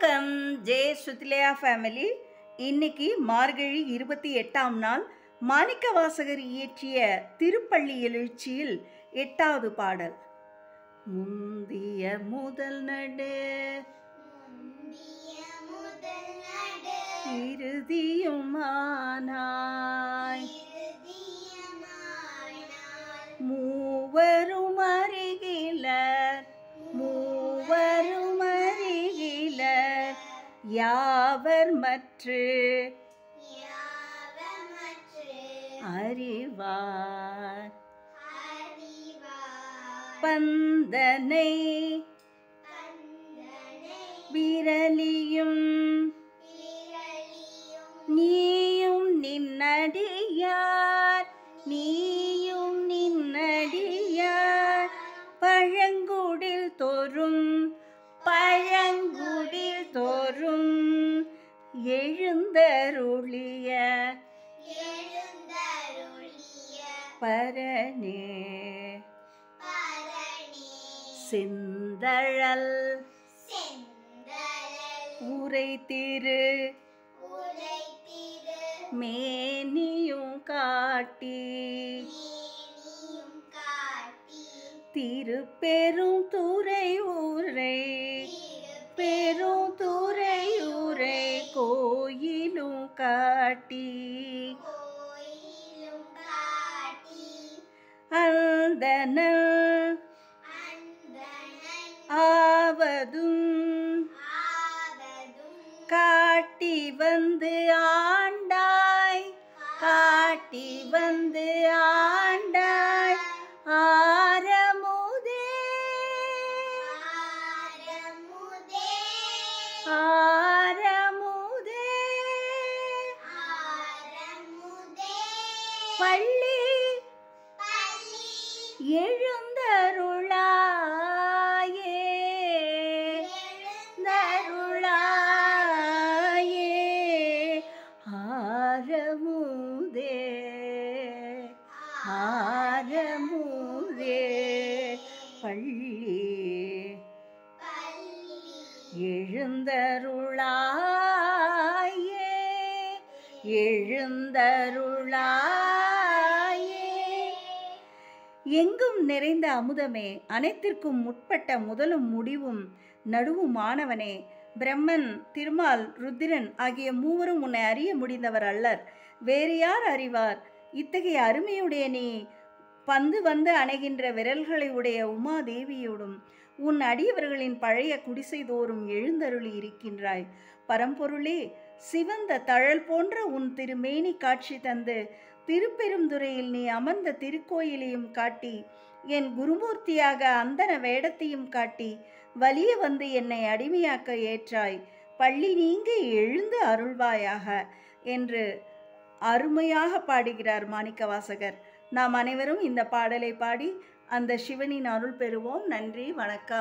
வணக்கம் J சுத்லேயா family. இன்னைக்கு மார்கழி 28ஆம் நாள் மாணிக்கவாசகர் இயற்றிய திருப்பள்ளி எழுச்சியில் 8வது பாடல். முந்திய முதல் நடு இறுதியுமானாய் மூவரும் அருகிலர் யாவர் மற்று அறிவார் பந்தனை விரலியும் நீயும் நின்னடியார் பழங்குடில் தோறும் எழுந்தருளிய பரணே செந்தழல் உரைத்திரு மேனியும் காட்டி திருப்பெரும் துறை கோயிலும் காட்டி அந்தணன் ஆவதும் காட்டி வந்து ஆண்டாய் ஆரமுதே பள்ளி எழுந்தருளாயே ஆரமுதே பள்ளி எழுந்தருளாயே. எங்கும் நிறைந்த அமுதமே, அனைத்திற்கும் முற்பட்ட முதலும் முடிவும் நடுவுமானவனே, பிரம்மன், திருமால், ருத்திரன் ஆகிய மூவரும் உன்னை அறிய முடிந்தவர் அல்லர். வேறு யார் அறிவார்? இத்தகைய அருமையுடைய நீ பந்து வந்து அணைகின்ற விரல்களை உடைய உமாதேவியோடும் உன் அடியவர்களின் பழைய குடிசை தோறும் எழுந்தருளி இருக்கின்றாய். பரம்பொருளே, சிவந்த தழல் போன்ற உன் திருமேனி காட்சி தந்து திருப்பெருந்துறையில் நீ அமர்ந்த திருக்கோயிலையும் காட்டி என் குருமூர்த்தியாக அந்தன வேடத்தையும் காட்டி வலிய வந்து என்னை அடிமையாக்க ஏற்றாய். பள்ளி நீங்கி எழுந்து அருள்வாயாக என்று அருமையாக பாடுகிறார் மாணிக்கவாசகர். நாம் அனைவரும் இந்த பாடலை பாடி அந்த சிவனின் அருள் பெறுவோம். நன்றி, வணக்கம்.